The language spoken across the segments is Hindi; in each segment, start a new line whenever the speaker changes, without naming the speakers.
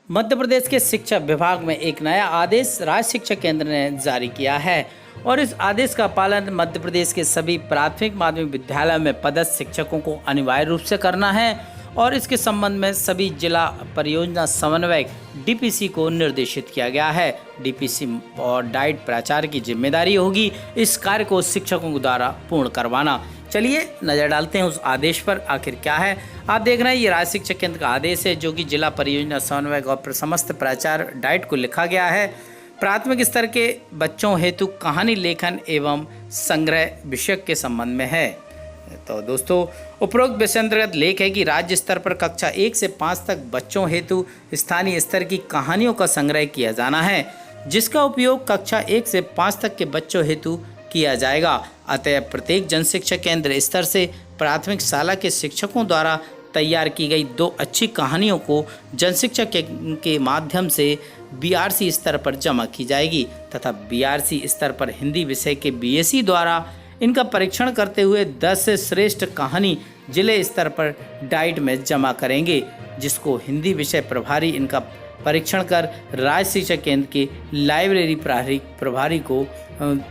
मध्य प्रदेश के शिक्षा विभाग में एक नया आदेश राज्य शिक्षा केंद्र ने जारी किया है और इस आदेश का पालन मध्य प्रदेश के सभी प्राथमिक माध्यमिक विद्यालयों में पदस्थ शिक्षकों को अनिवार्य रूप से करना है और इसके संबंध में सभी जिला परियोजना समन्वयक डीपीसी को निर्देशित किया गया है। डीपीसी और डाइट प्राचार्य की जिम्मेदारी होगी इस कार्य को शिक्षकों द्वारा पूर्ण करवाना। चलिए नज़र डालते हैं उस आदेश पर, आखिर क्या है। आप देख रहे हैं ये राज्य शिक्षा केंद्र का आदेश है जो कि जिला परियोजना समन्वयक और समस्त प्राचार्य डाइट को लिखा गया है। प्राथमिक स्तर के बच्चों हेतु कहानी लेखन एवं संग्रह विषय के संबंध में है। तो दोस्तों, उपरोक्त विषय अंतर्गत लेख है कि राज्य स्तर पर कक्षा 1 से 5 तक बच्चों हेतु स्थानीय स्तर की कहानियों का संग्रह किया जाना है, जिसका उपयोग कक्षा 1 से 5 तक के बच्चों हेतु किया जाएगा। अतः प्रत्येक जनशिक्षा केंद्र स्तर से प्राथमिक शाला के शिक्षकों द्वारा तैयार की गई 2 अच्छी कहानियों को जनशिक्षा के माध्यम से बीआरसी स्तर पर जमा की जाएगी तथा बीआरसी स्तर पर हिंदी विषय के बीएसई द्वारा इनका परीक्षण करते हुए 10 श्रेष्ठ कहानी जिले स्तर पर डाइट में जमा करेंगे, जिसको हिंदी विषय प्रभारी इनका परीक्षण कर राज्य शिक्षा केंद्र के लाइब्रेरी प्रभारी को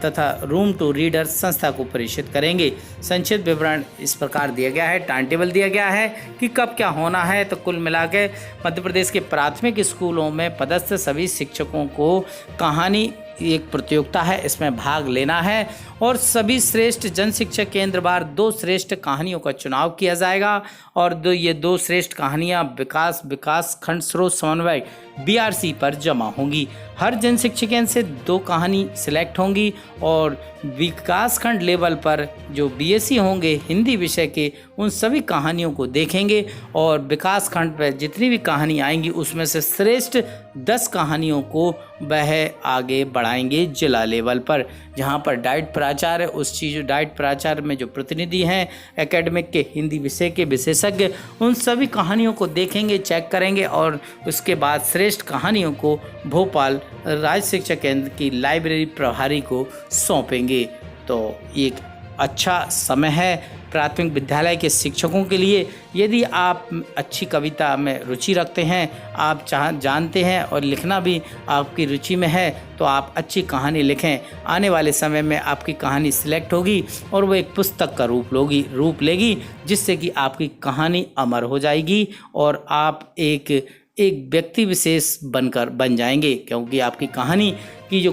तथा रूम टू रीडर संस्था को प्रेषित करेंगे। संक्षिप्त विवरण इस प्रकार दिया गया है, टाइम टेबल दिया गया है कि कब क्या होना है। तो कुल मिला के मध्य प्रदेश के प्राथमिक स्कूलों में पदस्थ सभी शिक्षकों को कहानी एक प्रतियोगिता है, इसमें भाग लेना है और सभी श्रेष्ठ जन शिक्षा केंद्र बार 2 श्रेष्ठ कहानियों का चुनाव किया जाएगा और ये 2 श्रेष्ठ कहानियां विकास खंड स्रोत समन्वय बीआरसी पर जमा होंगी। हर जन शिक्षा केंद्र से 2 कहानी सिलेक्ट होंगी और विकास खंड लेवल पर जो बीएससी होंगे हिंदी विषय के उन सभी कहानियों को देखेंगे और विकास खंड पर जितनी भी कहानी आएंगी उसमें से श्रेष्ठ 10 कहानियों को वह आगे बढ़ाएंगे जिला लेवल पर, जहां पर डाइट प्राचार्य डाइट प्राचार्य में जो प्रतिनिधि हैं एकेडमिक के हिंदी विषय के विशेषज्ञ उन सभी कहानियों को देखेंगे, चेक करेंगे और उसके बाद श्रेष्ठ कहानियों को भोपाल राज्य शिक्षा केंद्र की लाइब्रेरी प्रभारी को सौंपेंगे। तो एक अच्छा समय है प्राथमिक विद्यालय के शिक्षकों के लिए। यदि आप अच्छी कविता में रुचि रखते हैं, आप जानते हैं और लिखना भी आपकी रुचि में है, तो आप अच्छी कहानी लिखें। आने वाले समय में आपकी कहानी सिलेक्ट होगी और वो एक पुस्तक का रूप लेगी, जिससे कि आपकी कहानी अमर हो जाएगी और आप एक व्यक्ति विशेष बन जाएंगे, क्योंकि आपकी कहानी की जो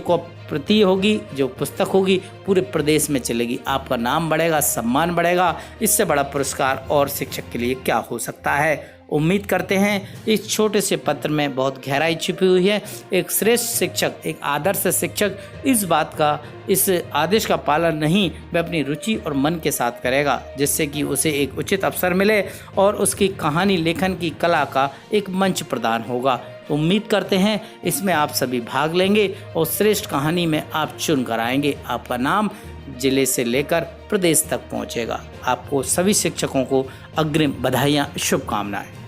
प्रति होगी, जो पुस्तक होगी, पूरे प्रदेश में चलेगी। आपका नाम बढ़ेगा, सम्मान बढ़ेगा। इससे बड़ा पुरस्कार और शिक्षक के लिए क्या हो सकता है। उम्मीद करते हैं इस छोटे से पत्र में बहुत गहराई छिपी हुई है। एक श्रेष्ठ शिक्षक, एक आदर्श शिक्षक इस आदेश का पालन नहीं, वह अपनी रुचि और मन के साथ करेगा, जिससे कि उसे एक उचित अवसर मिले और उसकी कहानी लेखन की कला का एक मंच प्रदान होगा। उम्मीद करते हैं इसमें आप सभी भाग लेंगे और श्रेष्ठ कहानी में आप चुन कर आएंगे। आपका नाम जिले से लेकर प्रदेश तक पहुंचेगा। आपको सभी शिक्षकों को अग्रिम बधाइयाँ, शुभकामनाएं।